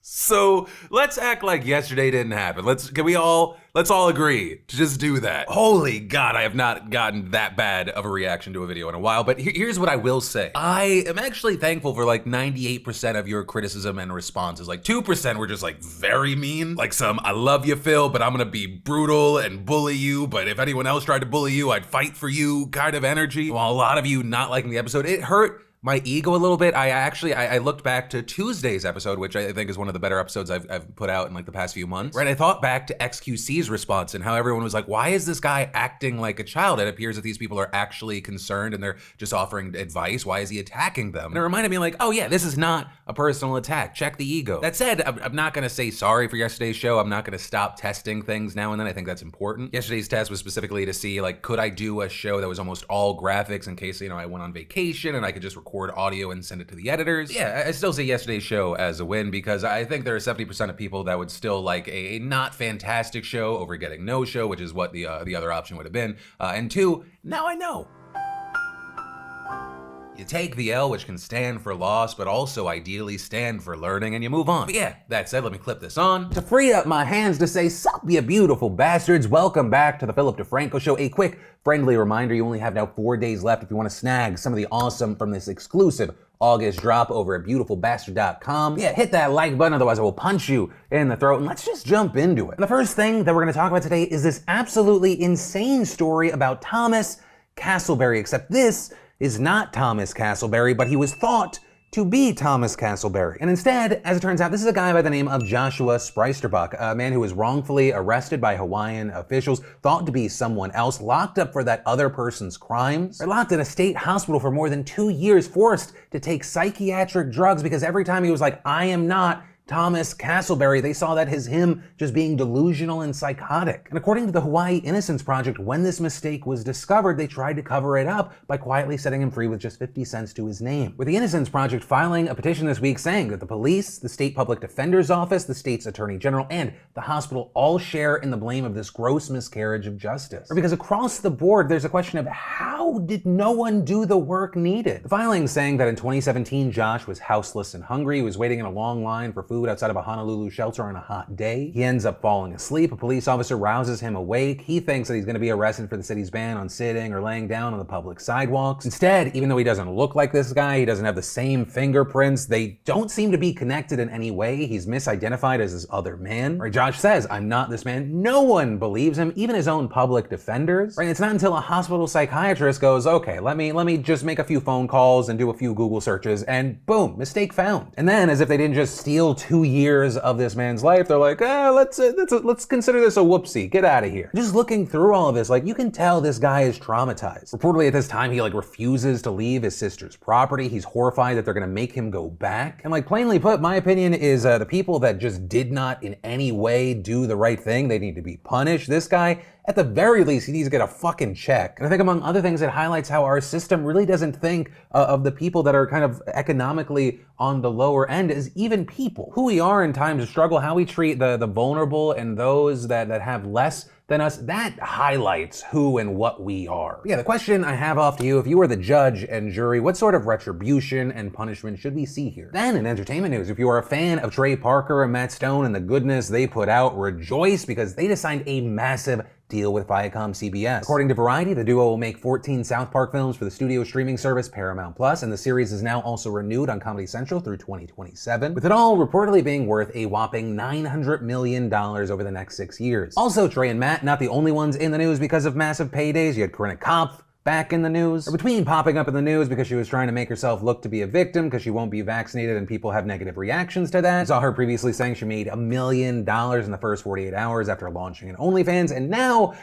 So let's act like yesterday didn't happen. Let's all agree to just do that. Holy God, I have not gotten that bad of a reaction to a video in a while, but here's what I will say. I am actually thankful for like 98% of your criticism and responses. Like 2% were just like very mean. Like some, I love you, Phil, but I'm gonna be brutal and bully you, but if anyone else tried to bully you, I'd fight for you kind of energy. While a lot of you not liking the episode, it hurt my ego a little bit. I looked back to Tuesday's episode, which I think is one of the better episodes I've put out in like the past few months. Right, I thought back to XQC's response and how everyone was like, why is this guy acting like a child? It appears that these people are actually concerned and they're just offering advice. Why is he attacking them? And it reminded me like, oh yeah, this is not a personal attack. Check the ego. That said, I'm not gonna say sorry for yesterday's show. I'm not gonna stop testing things now and then. I think that's important. Yesterday's test was specifically to see like, could I do a show that was almost all graphics in case, I went on vacation and I could just record audio and send it to the editors. Yeah, I still see yesterday's show as a win because I think there are 70% of people that would still like a not fantastic show over getting no show, which is what the other option would have been. And two, now I know. You take the L, which can stand for loss, but also ideally stand for learning, and you move on. But yeah, that said, let me clip this on. To free up my hands to say, sup, you beautiful bastards. Welcome back to the Philip DeFranco Show. A quick, friendly reminder, you only have now 4 days left if you want to snag some of the awesome from this exclusive August drop over at beautifulbastard.com. Yeah, hit that like button, otherwise I will punch you in the throat, and let's just jump into it. And the first thing that we're gonna talk about today is this absolutely insane story about Thomas Castleberry, except this is not Thomas Castleberry, but he was thought to be Thomas Castleberry. And instead, as it turns out, this is a guy by the name of Joshua Sprysterbach, a man who was wrongfully arrested by Hawaiian officials, thought to be someone else, locked up for that other person's crimes, or locked in a state hospital for more than 2 years, forced to take psychiatric drugs because every time he was like, I am not Thomas Castleberry, they saw that as him just being delusional and psychotic. And according to the Hawaii Innocence Project, when this mistake was discovered, they tried to cover it up by quietly setting him free with just 50 cents to his name. With the Innocence Project filing a petition this week saying that the police, the state public defender's office, the state's attorney general, and the hospital all share in the blame of this gross miscarriage of justice. Or because across the board, there's a question of how did no one do the work needed? The filing saying that in 2017, Josh was houseless and hungry. He was waiting in a long line for food outside of a Honolulu shelter on a hot day. He ends up falling asleep. A police officer rouses him awake. He thinks that he's going to be arrested for the city's ban on sitting or laying down on the public sidewalks. Instead, even though he doesn't look like this guy, he doesn't have the same fingerprints, they don't seem to be connected in any way. He's misidentified as this other man. Right, Josh says, I'm not this man. No one believes him, even his own public defenders. Right, it's not until a hospital psychiatrist goes, okay, let me just make a few phone calls and do a few Google searches, and boom, mistake found. And then, as if they didn't just steal 2 years of this man's life, they're like, let's consider this a whoopsie. Get out of here. Just looking through all of this, like, you can tell this guy is traumatized. Reportedly at this time, he like refuses to leave his sister's property. He's horrified that they're gonna make him go back. And like, plainly put, my opinion is the people that just did not in any way do the right thing, they need to be punished. This guy, at the very least, he needs to get a fucking check. And I think among other things, it highlights how our system really doesn't think of the people that are kind of economically on the lower end as even people. Who we are in times of struggle, how we treat the vulnerable and those that have less than us, that highlights who and what we are. Yeah, the question I have off to you, if you were the judge and jury, what sort of retribution and punishment should we see here? Then in entertainment news, if you are a fan of Trey Parker and Matt Stone and the goodness they put out, rejoice because they just signed a massive deal with Viacom CBS. According to Variety, the duo will make 14 South Park films for the studio streaming service Paramount Plus, and the series is now also renewed on Comedy Central through 2027, with it all reportedly being worth a whopping $900 million over the next 6 years. Also, Trey and Matt, not the only ones in the news because of massive paydays. You had Corinna Kopf back in the news, or between popping up in the news because she was trying to make herself look to be a victim because she won't be vaccinated and people have negative reactions to that. I saw her previously saying she made $1 million in the first 48 hours after launching an OnlyFans, and now,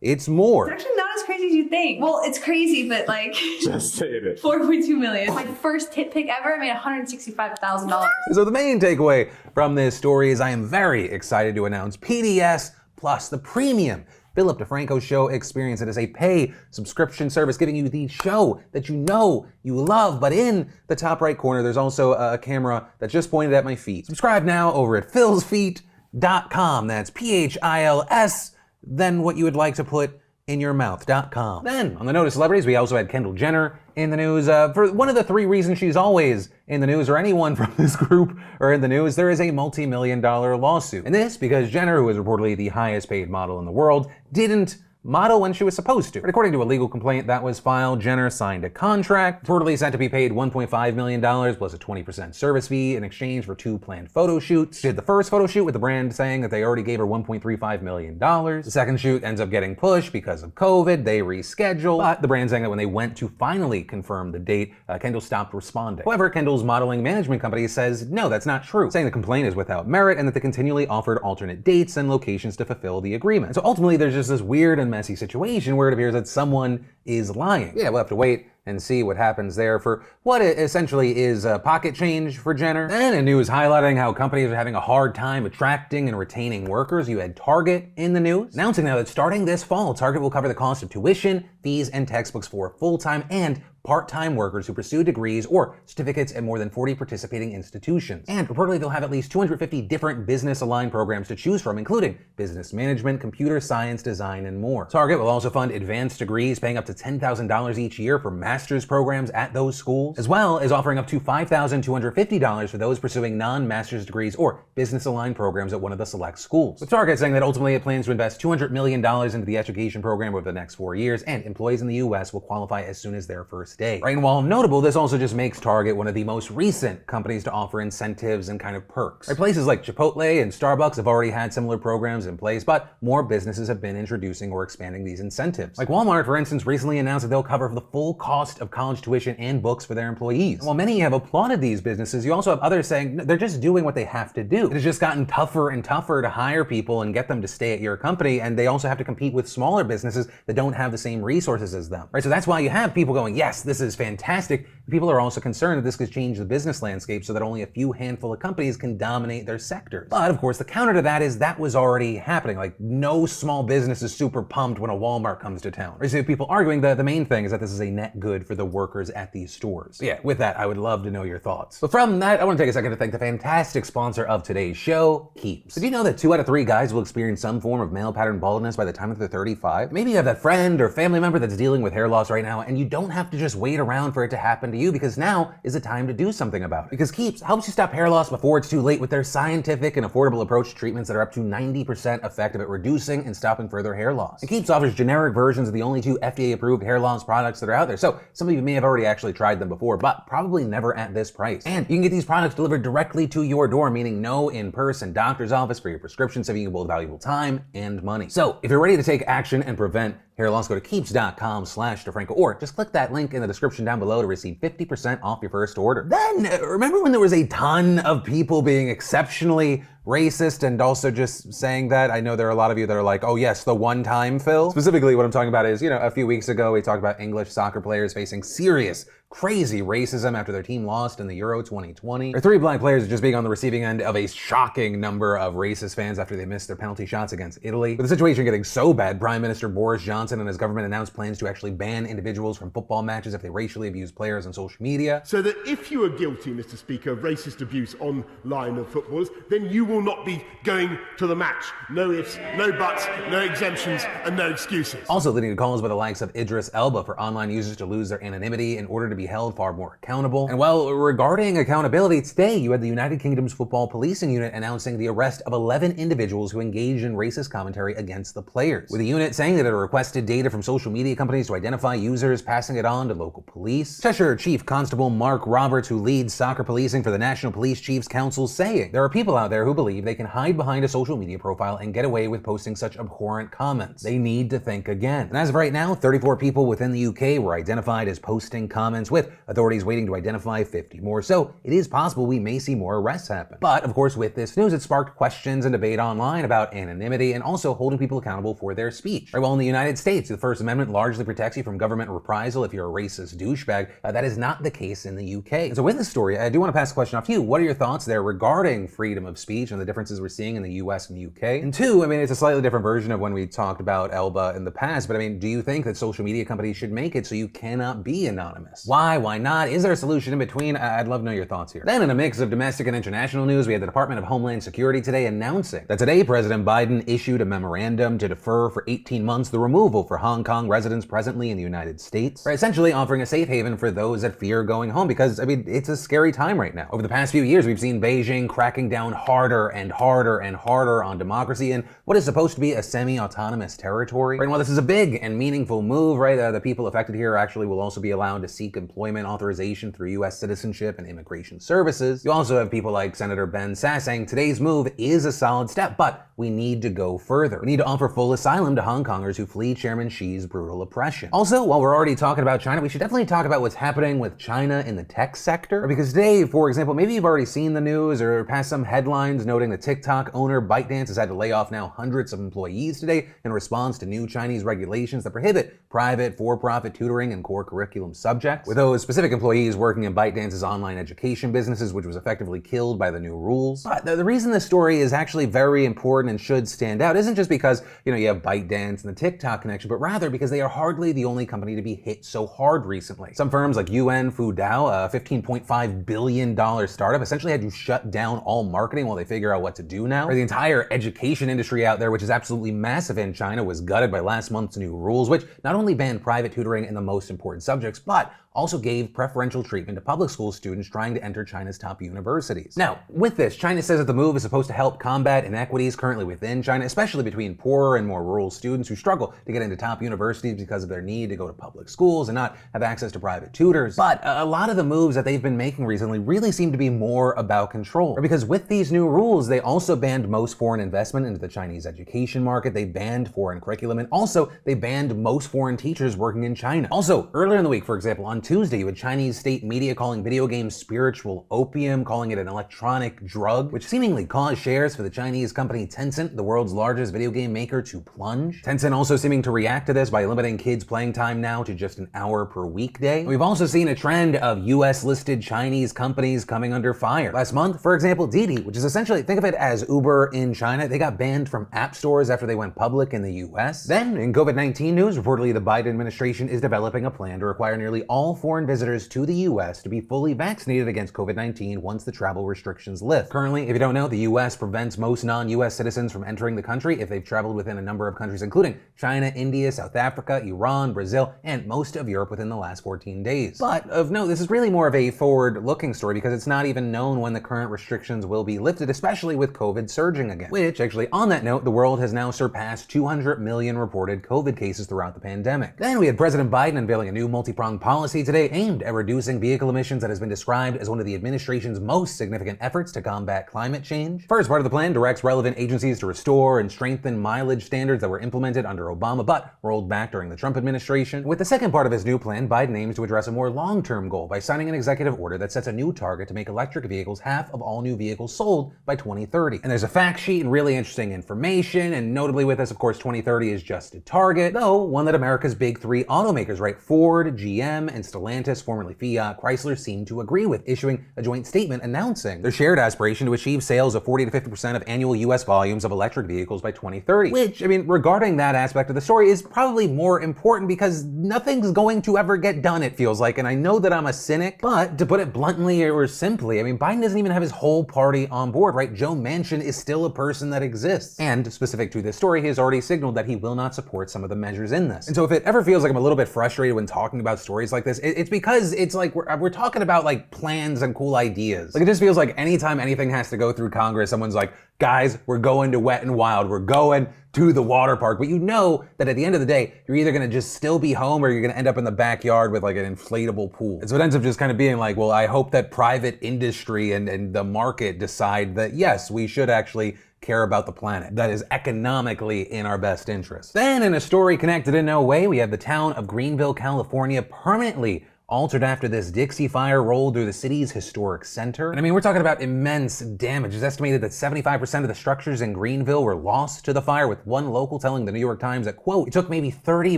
it's more. It's actually not as crazy as you think. Well, it's crazy, but like... Just say it. 4.2 million. My first tit pic ever, I made $165,000. So the main takeaway from this story is I am very excited to announce PDS Plus, the premium Philip DeFranco Show experience. It is a pay subscription service giving you the show that you know you love, but in the top right corner, there's also a camera that just pointed at my feet. Subscribe now over at philsfeet.com. That's PHILS, then what you would like to put inyourmouth.com. Then, on the note of celebrities, we also had Kendall Jenner in the news. For one of the three reasons she's always in the news, or anyone from this group are in the news, there is a multi-million-dollar lawsuit. And this because Jenner, who is reportedly the highest paid model in the world, didn't model when she was supposed to. But according to a legal complaint that was filed, Jenner signed a contract, reportedly said to be paid $1.5 million plus a 20% service fee in exchange for 2 planned photo shoots. She did the first photo shoot with the brand saying that they already gave her $1.35 million. The second shoot ends up getting pushed because of COVID. They rescheduled, but the brand saying that when they went to finally confirm the date, Kendall stopped responding. However, Kendall's modeling management company says no, that's not true, saying the complaint is without merit and that they continually offered alternate dates and locations to fulfill the agreement. And so ultimately, there's just this weird and messy situation where it appears that someone is lying. Yeah, we'll have to wait and see what happens there for what essentially is a pocket change for Jenner. And a news highlighting how companies are having a hard time attracting and retaining workers. You had Target in the news, announcing now that starting this fall, Target will cover the cost of tuition, fees, and textbooks for full-time and part-time workers who pursue degrees or certificates at more than 40 participating institutions. And reportedly, they'll have at least 250 different business-aligned programs to choose from, including business management, computer science, design, and more. Target will also fund advanced degrees, paying up to $10,000 each year for master's programs at those schools, as well as offering up to $5,250 for those pursuing non-master's degrees or business-aligned programs at one of the select schools. With Target saying that ultimately it plans to invest $200 million into the education program over the next 4 years, and employees in the U.S. will qualify as soon as their first day. Right, and while notable, this also just makes Target one of the most recent companies to offer incentives and kind of perks. Right, places like Chipotle and Starbucks have already had similar programs in place, but more businesses have been introducing or expanding these incentives. Like Walmart, for instance, recently announced that they'll cover the full cost of college tuition and books for their employees. And while many have applauded these businesses, you also have others saying they're just doing what they have to do. It has just gotten tougher and tougher to hire people and get them to stay at your company, and they also have to compete with smaller businesses that don't have the same resources as them. Right, so that's why you have people going, yes, this is fantastic. People are also concerned that this could change the business landscape so that only a few handful of companies can dominate their sectors. But of course, the counter to that is that was already happening. Like, no small business is super pumped when a Walmart comes to town. Right, so people arguing that the main thing is that this is a net good for the workers at these stores. But yeah, with that, I would love to know your thoughts. But from that, I want to take a second to thank the fantastic sponsor of today's show, Keeps. Did you know that 2 out of 3 guys will experience some form of male pattern baldness by the time that they're 35? Maybe you have that friend or family member that's dealing with hair loss right now, and you don't have to just wait around for it to happen to you, because now is the time to do something about it. Because Keeps helps you stop hair loss before it's too late with their scientific and affordable approach to treatments that are up to 90% effective at reducing and stopping further hair loss. And Keeps offers generic versions of the only 2 FDA-approved hair loss products that are out there, so some of you may have already actually tried them before, but probably never at this price. And you can get these products delivered directly to your door, meaning no in-person doctor's office for your prescription, saving you both valuable time and money. So if you're ready to take action and prevent hair loss, go to keeps.com/DeFranco, or just click that link in the description down below to receive 50% off your first order. Then, remember when there was a ton of people being exceptionally racist and also just saying that? I know there are a lot of you that are like, oh yes, the one-time Phil. Specifically, what I'm talking about is, a few weeks ago, we talked about English soccer players facing serious, crazy racism after their team lost in the Euro 2020. Or 3 black players just being on the receiving end of a shocking number of racist fans after they missed their penalty shots against Italy. With the situation getting so bad, Prime Minister Boris Johnson and his government announced plans to actually ban individuals from football matches if they racially abuse players on social media. So that if you are guilty, Mr. Speaker, of racist abuse online of footballers, then you will not be going to the match. No ifs, no buts, no exemptions, and no excuses. Also leading to calls by the likes of Idris Elba for online users to lose their anonymity in order to be held far more accountable. And well, regarding accountability, today you had the United Kingdom's Football Policing Unit announcing the arrest of 11 individuals who engaged in racist commentary against the players, with the unit saying that it requested data from social media companies to identify users, passing it on to local police. Cheshire Chief Constable Mark Roberts, who leads soccer policing for the National Police Chiefs Council, saying there are people out there who believe they can hide behind a social media profile and get away with posting such abhorrent comments. They need to think again. And as of right now, 34 people within the UK were identified as posting comments, with authorities waiting to identify 50 more. So it is possible we may see more arrests happen. But of course, with this news, it sparked questions and debate online about anonymity and also holding people accountable for their speech. Right, well, in the United States, the First Amendment largely protects you from government reprisal if you're a racist douchebag. That is not the case in the UK. And so with this story, I do want to pass the question off to you. What are your thoughts there regarding freedom of speech and of the differences we're seeing in the US and the UK. And two, I mean, it's a slightly different version of when we talked about Elba in the past, but I mean, do you think that social media companies should make it so you cannot be anonymous? Why? Why not? Is there a solution in between? I'd love to know your thoughts here. Then in a mix of domestic and international news, we had the Department of Homeland Security today announcing that today President Biden issued a memorandum to defer for 18 months the removal for Hong Kong residents presently in the United States, essentially offering a safe haven for those that fear going home because, I mean, it's a scary time right now. Over the past few years, we've seen Beijing cracking down harder and harder and harder on democracy in what is supposed to be a semi-autonomous territory. And while this is a big and meaningful move, right, the people affected here actually will also be allowed to seek employment authorization through U.S. citizenship and immigration services. You also have people like Senator Ben Sasse saying today's move is a solid step, but we need to go further. We need to offer full asylum to Hong Kongers who flee Chairman Xi's brutal oppression. Also, while we're already talking about China, we should definitely talk about what's happening with China in the tech sector. Because today, for example, maybe you've already seen the news or passed some headlines noting the TikTok owner ByteDance has had to lay off now hundreds of employees today in response to new Chinese regulations that prohibit private, for-profit tutoring and core curriculum subjects, with those specific employees working in ByteDance's online education businesses, which was effectively killed by the new rules. But the reason this story is actually very important and should stand out isn't just because, you have ByteDance and the TikTok connection, but rather because they are hardly the only company to be hit so hard recently. Some firms like Yuan Fudao, a $15.5 billion startup, essentially had to shut down all marketing while they figure out what to do now. Or the entire education industry out there, which is absolutely massive in China, was gutted by last month's new rules, which not only banned private tutoring in the most important subjects, but also gave preferential treatment to public school students trying to enter China's top universities. Now, with this, China says that the move is supposed to help combat inequities currently within China, especially between poorer and more rural students who struggle to get into top universities because of their need to go to public schools and not have access to private tutors. But a lot of the moves that they've been making recently really seem to be more about control. Because with these new rules, they also banned most foreign investment into the Chinese education market, they banned foreign curriculum, and also they banned most foreign teachers working in China. Also, earlier in the week, for example, on Tuesday, you had Chinese state media calling video games spiritual opium, calling it an electronic drug, which seemingly caused shares for the Chinese company Tencent, the world's largest video game maker, to plunge. Tencent also seeming to react to this by limiting kids' playing time now to just an hour per weekday. We've also seen a trend of US-listed Chinese companies coming under fire. Last month, for example, Didi, which is essentially, think of it as Uber in China, they got banned from app stores after they went public in the US. Then, in COVID-19 news, reportedly the Biden administration is developing a plan to require nearly all foreign visitors to the US to be fully vaccinated against COVID-19 once the travel restrictions lift. Currently, if you don't know, the US prevents most non-US citizens from entering the country if they've traveled within a number of countries, including China, India, South Africa, Iran, Brazil, and most of Europe within the last 14 days. But of note, this is really more of a forward-looking story because it's not even known when the current restrictions will be lifted, especially with COVID surging again. Which, actually, on that note, the world has now surpassed 200 million reported COVID cases throughout the pandemic. Then we had President Biden unveiling a new multi-pronged policy today aimed at reducing vehicle emissions that has been described as one of the administration's most significant efforts to combat climate change. First part of the plan directs relevant agencies to restore and strengthen mileage standards that were implemented under Obama but rolled back during the Trump administration. With the second part of his new plan, Biden aims to address a more long-term goal by signing an executive order that sets a new target to make electric vehicles half of all new vehicles sold by 2030. And there's a fact sheet and really interesting information, and notably with this, of course, 2030 is just a target, though one that America's big three automakers, right, Ford, GM, and Stellantis, formerly Fiat Chrysler, seem to agree with, issuing a joint statement announcing their shared aspiration to achieve sales of 40 to 50% of annual US volumes of electric vehicles by 2030. Which, I mean, regarding that aspect of the story is probably more important because nothing's going to ever get done, it feels like, and I know that I'm a cynic, but to put it bluntly or simply, I mean, Biden doesn't even have his whole party on board, right? Joe Manchin is still a person that exists. And specific to this story, he has already signaled that he will not support some of the measures in this. And so if it ever feels like I'm a little bit frustrated when talking about stories like this, it's because it's like we're talking about like plans and cool ideas. Like it just feels like anytime anything has to go through Congress, someone's like, guys, we're going to Wet and Wild, we're going to the water park. But you know that at the end of the day, you're either gonna just still be home or you're gonna end up in the backyard with like an inflatable pool. And so it ends up just kind of being like, well, I hope that private industry and the market decide that yes, we should actually care about the planet. That is economically in our best interest. Then in a story connected in no way, we have the town of Greenville, California permanently altered after this Dixie Fire rolled through the city's historic center. And I mean, we're talking about immense damage. It's estimated that 75% of the structures in Greenville were lost to the fire, with one local telling the New York Times that, quote, it took maybe 30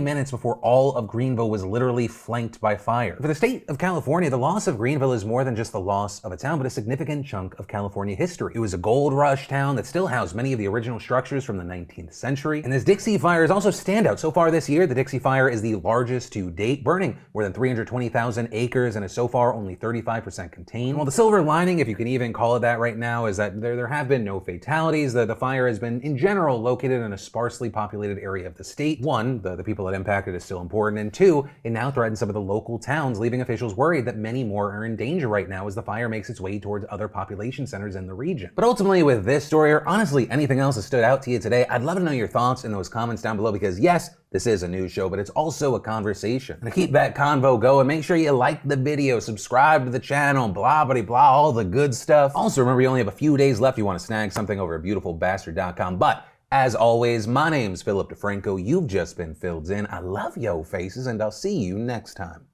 minutes before all of Greenville was literally flanked by fire. For the state of California, the loss of Greenville is more than just the loss of a town, but a significant chunk of California history. It was a gold rush town that still housed many of the original structures from the 19th century. And this Dixie Fire is also standout. So far this year, the Dixie Fire is the largest to date, burning more than 320,000 acres and is so far only 35% contained. Well, the silver lining, if you can even call it that right now, is that there have been no fatalities. The fire has been, in general, located in a sparsely populated area of the state. One, the people it impacted is still important, and two, it now threatens some of the local towns, leaving officials worried that many more are in danger right now as the fire makes its way towards other population centers in the region. But ultimately, with this story, or honestly anything else that stood out to you today, I'd love to know your thoughts in those comments down below, because yes, this is a news show, but it's also a conversation. And to keep that convo going, make sure you like the video, subscribe to the channel, blah, blah, blah, all the good stuff. Also, remember, you only have a few days left. You want to snag something over at beautifulbastard.com. But as always, my name's Philip DeFranco. You've just been filled in. I love yo faces, and I'll see you next time.